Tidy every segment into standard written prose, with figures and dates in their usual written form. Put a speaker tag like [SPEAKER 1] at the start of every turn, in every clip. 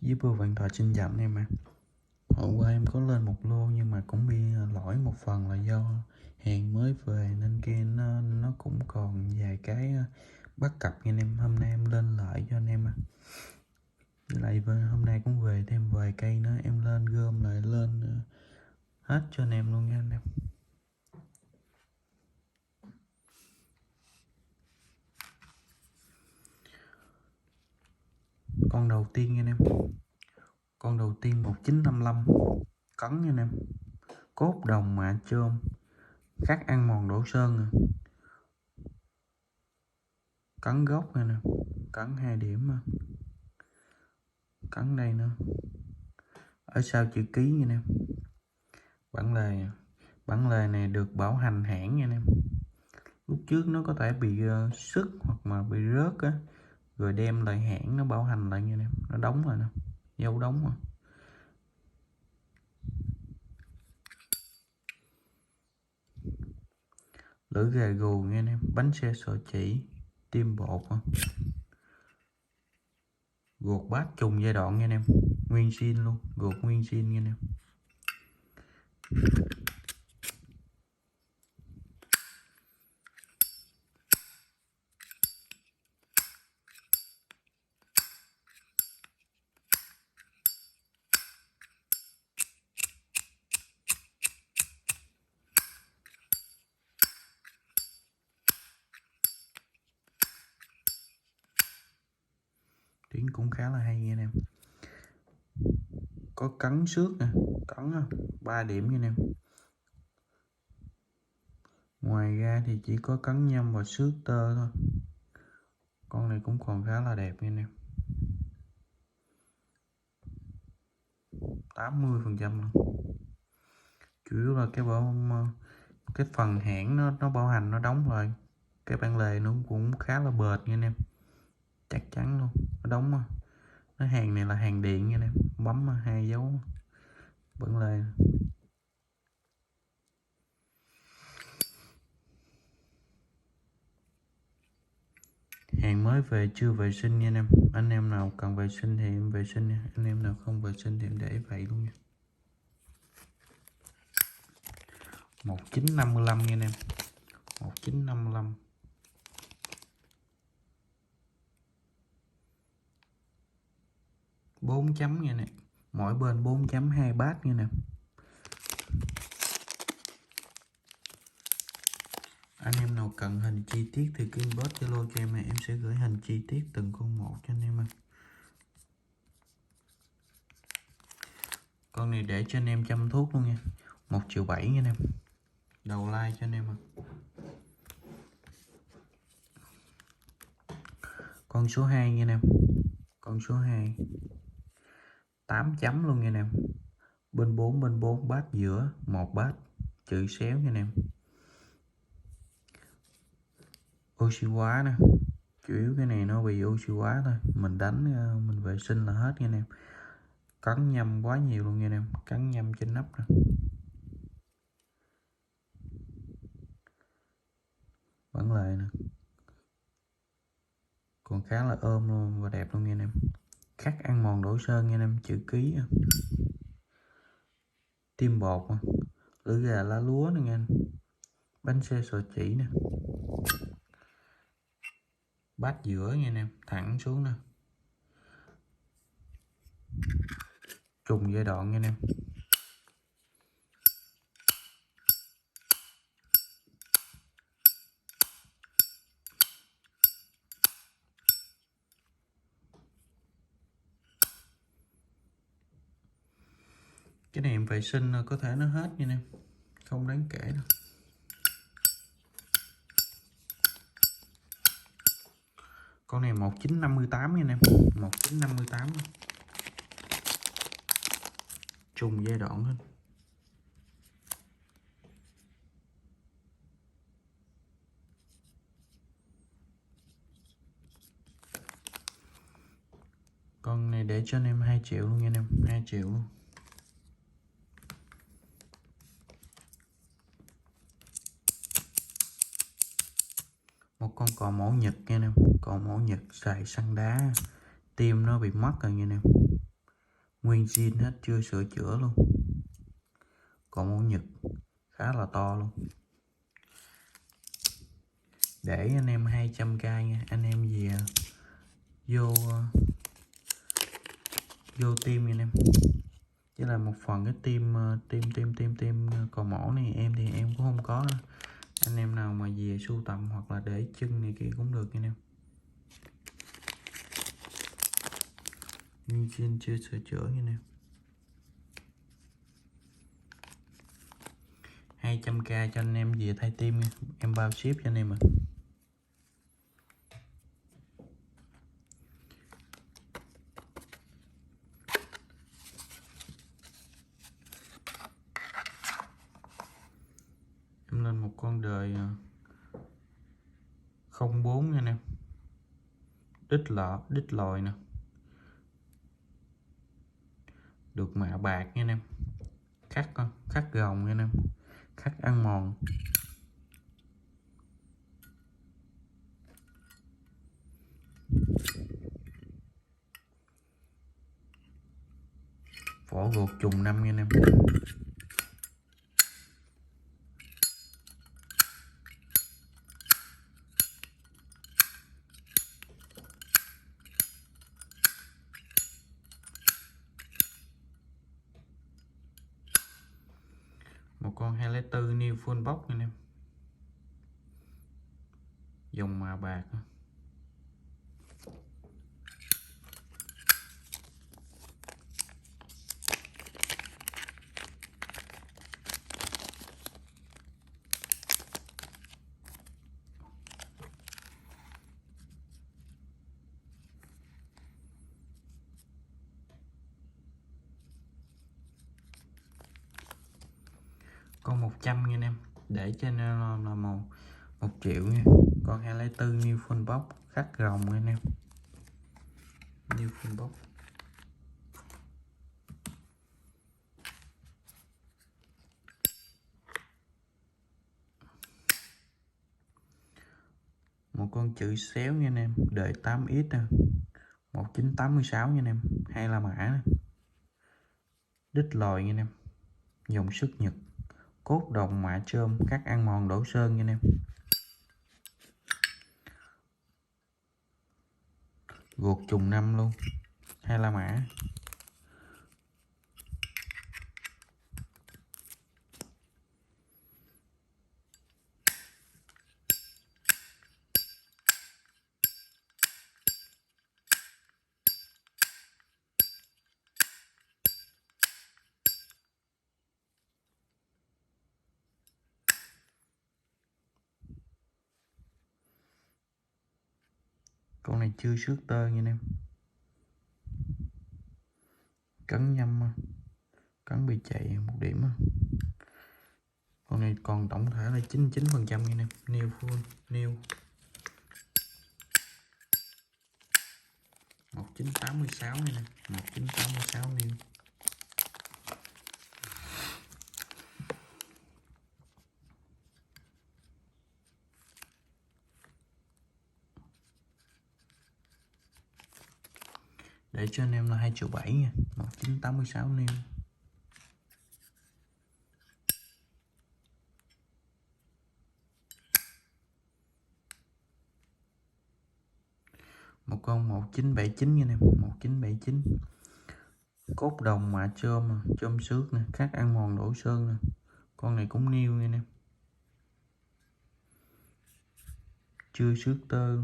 [SPEAKER 1] Zipper Vạn Thọ xin chào anh em ạ. Hôm qua em có lên một lô nhưng mà cũng bị lỗi một phần là do hàng mới về nên kia nó cũng còn vài cái bất cập nha anh em. Hôm nay em lên lại cho anh em ạ. Với lại hôm nay cũng về thêm vài cây nữa, em lên gom lại lên hết cho anh em luôn nha anh em. Con đầu tiên nha anh em. Con đầu tiên 1955 cấn nha anh em. Cốt đồng mạ chôm, khắc ăn mòn đổ sơn à. Cấn gốc nè, cấn 2 điểm mà. Cấn đây nữa, ở sau chữ ký nha anh em. Bản lề này được bảo hành hãng nha anh em. Lúc trước nó có thể bị xước hoặc mà bị rớt á, rồi đem lại hãng nó bảo hành lại nha anh em. Nó đóng rồi nè, dấu đóng rồi. Lưỡi gà gù nha anh em. Bánh xe sợi chỉ, tim bột à. Gột bát trùng giai đoạn nha anh em, nguyên zin luôn, gột nguyên zin nha anh em. Tiếng cũng khá là hay nha anh em. Có cắn xước nè, cắn 3 điểm nha anh em. Ngoài ra thì chỉ có cắn nhâm và xước tơ thôi. Con này cũng còn khá là đẹp nha anh em, 80% luôn. Chủ yếu là cái phần hãng nó bảo hành nó đóng rồi. Cái bản lề nó cũng khá là bền nha anh em, chắc chắn luôn, nó đóng mà. Cái hàng này là hàng điện nha anh em, bấm 2 dấu bản lề. Hàng mới về chưa vệ sinh nha anh em. Anh em nào cần vệ sinh thì em vệ sinh nha, anh em nào không vệ sinh thì em để vậy luôn nha. 1955 nha anh em, 1955. Bốn chấm nha nè, mỗi bên 4.2 bát nha nè. Anh em nào cần hình chi tiết thì cứ inbox Zalo cho em, em sẽ gửi hình chi tiết từng con một cho anh em. Con này để cho anh em chăm thuốc luôn nha, 1,7 triệu nha anh em. Đầu like cho anh em. Con số 2 nha anh em, con số 2 8 chấm luôn nha anh em. Bên 4 bát giữa, một bát chữ xéo nha anh em. Oxy hóa nè, chủ yếu cái này nó bị oxy hóa thôi, mình đánh mình vệ sinh là hết nha anh em. Cắn nhâm quá nhiều luôn nha anh em, cắn nhâm trên nắp nè. Bản lề nè, còn khá là ôm luôn và đẹp luôn nha anh em. Khắc ăn mòn đổ sơn nha anh em, chữ ký. Tim bột, lưỡi gà lá lúa nè nha anh. Bánh xe sợi chỉ nè, bát giữa nha anh em, thẳng xuống nè, trùng giai đoạn nha anh em. Cái này em vệ sinh có thể nó hết nha anh em, không đáng kể đâu. Con này 1958 nha anh em, 1958 trùng giai đoạn thôi. Con này để cho anh em 2 triệu luôn nha anh em, 2 triệu luôn. Một con cò mẫu Nhật nha anh em, cò mẫu Nhật xài săn đá, tim nó bị mất rồi nha anh em. Nguyên zin hết, chưa sửa chữa luôn. Còn mẫu Nhật khá là to luôn. Để anh em 200k nha, anh em về vô tim nha anh em. Chứ là một phần cái tim còn mẫu này em thì em cũng không có. Anh em nào mà về sưu tầm hoặc là để chân này kia cũng được nha anh em. Nhưng xin chưa sửa chữa nha anh em. 200k cho anh em về thay tim nha. Em bao ship cho anh em ạ. Em lên một con đời 04 nha anh em. Đít lòi nè. Được mạ bạc nha anh em. Khắc gồng nha anh em. Khắc ăn mòn. Vỏ gột trùng 5 nha anh em. Một con 204 new full box nha anh em. Dòng mạ bạc. Con 100 nha anh em. Để cho nên là 1 triệu nha. Con 204 new full box khắc rồng nha anh em. New full box. Một con chữ xéo nha anh em, đời 8x nè. 1986 nha anh em, hay là mã nè. Đít lòi nha anh em. Dòng sức Nhật. Cốt đồng mạ trơm, cắt ăn mòn đổ sơn nha anh em. Gột trùng 5 luôn. Hay là mã. Con này chưa xước tơ nha anh em. Cấn nhâm, cấn bị chạy 1 điểm. Con này còn tổng thể là 99% nha anh em. New full, new 1986 nha nè. 1986 new. Để cho anh em là 2,7 triệu nha. 1986 new. Một con 1979 nha anh em. 1979. Cốt đồng mạ chôm, chôm xước nè, khắc ăn mòn đổ sơn nè. Con này cũng new nha anh em. Chưa xước tơ.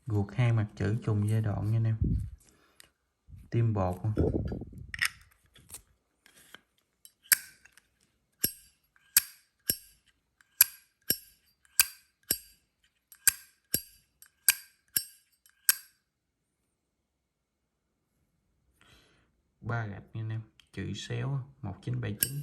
[SPEAKER 1] Guộc 2 mặt chữ trùng giai đoạn nha anh em. Tim bột. 3 gạch nha anh em. Chữ xéo 1979.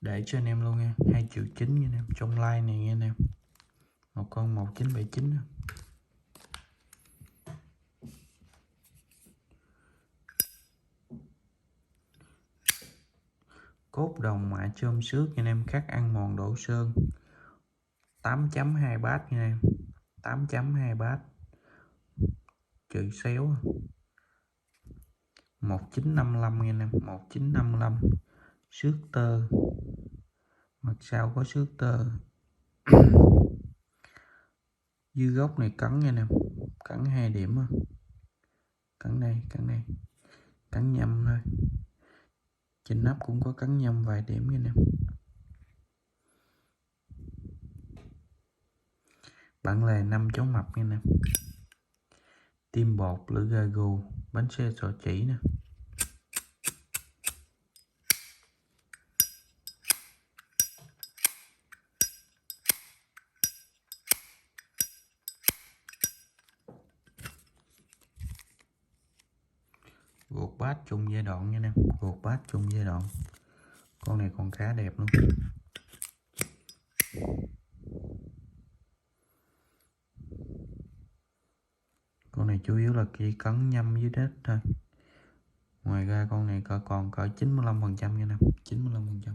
[SPEAKER 1] Để cho anh em luôn nha, 2,9 triệu nha anh em, trong like này nha anh em. Một con 1979. Cốt đồng mạ chôm xước nha anh em, khắc ăn mòn đổ sơn. 8.2 bát nha anh em, 8.2 bát. Chữ xéo 1955 nha anh em, 1955. Xước tơ, mặt sau có xước tơ. Dư gốc này cắn nha anh em, cắn 2 điểm á. Cắn đây, cắn nhâm thôi. Trên nắp cũng có cắn nhâm vài điểm nha anh em. Bản lề 5 chấu mập nha anh em. Tim bột, lửa ga gù, bánh xe sò chỉ nè. Gột bát chung giai đoạn nha anh em, gột bát chung giai đoạn. Con này còn khá đẹp luôn. Con này chủ yếu là chỉ cắn nhâm dưới đất thôi. Ngoài ra con này còn cỡ 95% nha anh em, 95%.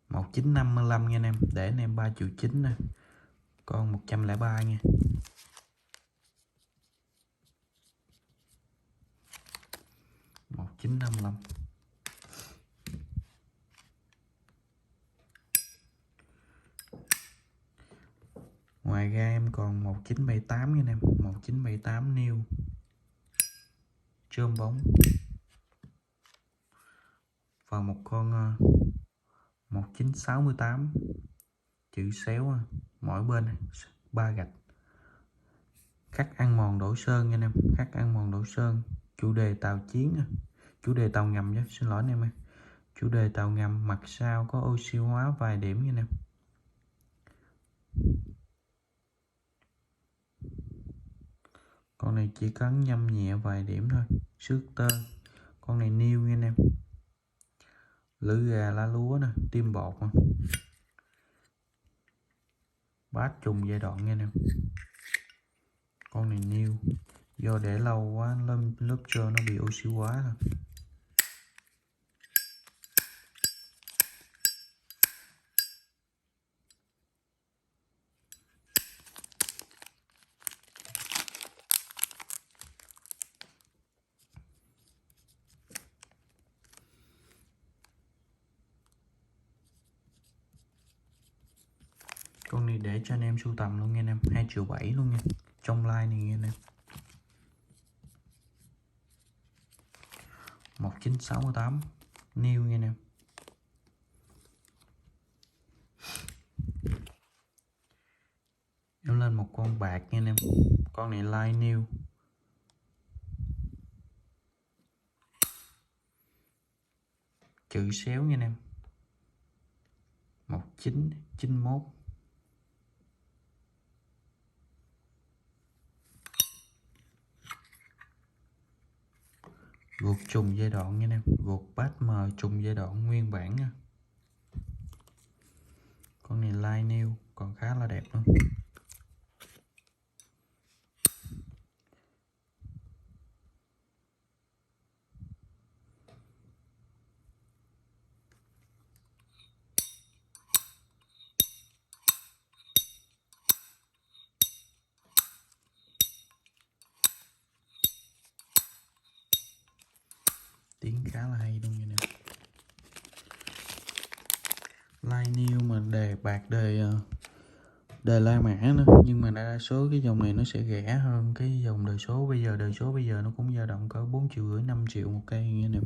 [SPEAKER 1] Một 1955 nha anh em, để anh em 3,9 triệu nè. Con 103 nha. Một 1955. Ngoài ra em còn 1978 nha anh em, 1978 new chôm bóng. Và một con 1968 chữ xéo mỗi bên 3 gạch. Khắc ăn mòn đổ sơn nha anh em, khắc ăn mòn đổ sơn. Chủ đề tàu chiến, chủ đề tàu ngầm chứ, xin lỗi anh em ơi. Chủ đề tàu ngầm, mặt sau có oxy hóa vài điểm nha anh em. Con này chỉ cắn nhâm nhẹ vài điểm thôi. Xước tơ. Con này new nha anh em. Lửa gà lá lúa nè, tim bột nè. Bát trùng giai đoạn nha anh em. Con này new, do để lâu quá lớp trơn nó bị oxy hóa thôi. Con này để cho anh em sưu tầm luôn nha anh em, 2,7 triệu luôn nha. Trong like này nha anh em. 1968 new nha anh em. Em lên một con bạc nha anh em. Con này live new. Chữ xéo nha anh em. 1991. Gột trùng giai đoạn nha anh em, gột bát mờ trùng giai đoạn nguyên bản nha. Con này live new còn khá là đẹp luôn. Tiếng khá là hay luôn nha nè. Live new mà đề bạc đề La Mã nữa, nhưng mà đa số cái dòng này nó sẽ rẻ hơn cái dòng đời số bây giờ. Đời số bây giờ nó cũng dao động cỡ 4,5 triệu 5 triệu một cây nha anh em.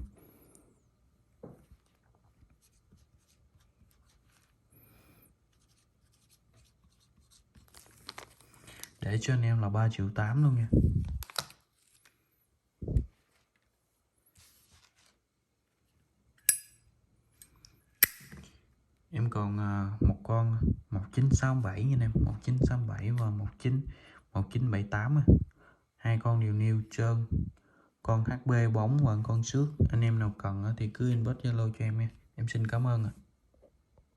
[SPEAKER 1] Để cho anh em là 3,8 triệu luôn nha. Em còn một con 1967 nha anh em, 1967 và 1978 hai con đều nêu trơn, con HB bóng và con xước. Anh em nào cần thì cứ inbox Zalo cho em nha. Em xin cảm ơn ạ.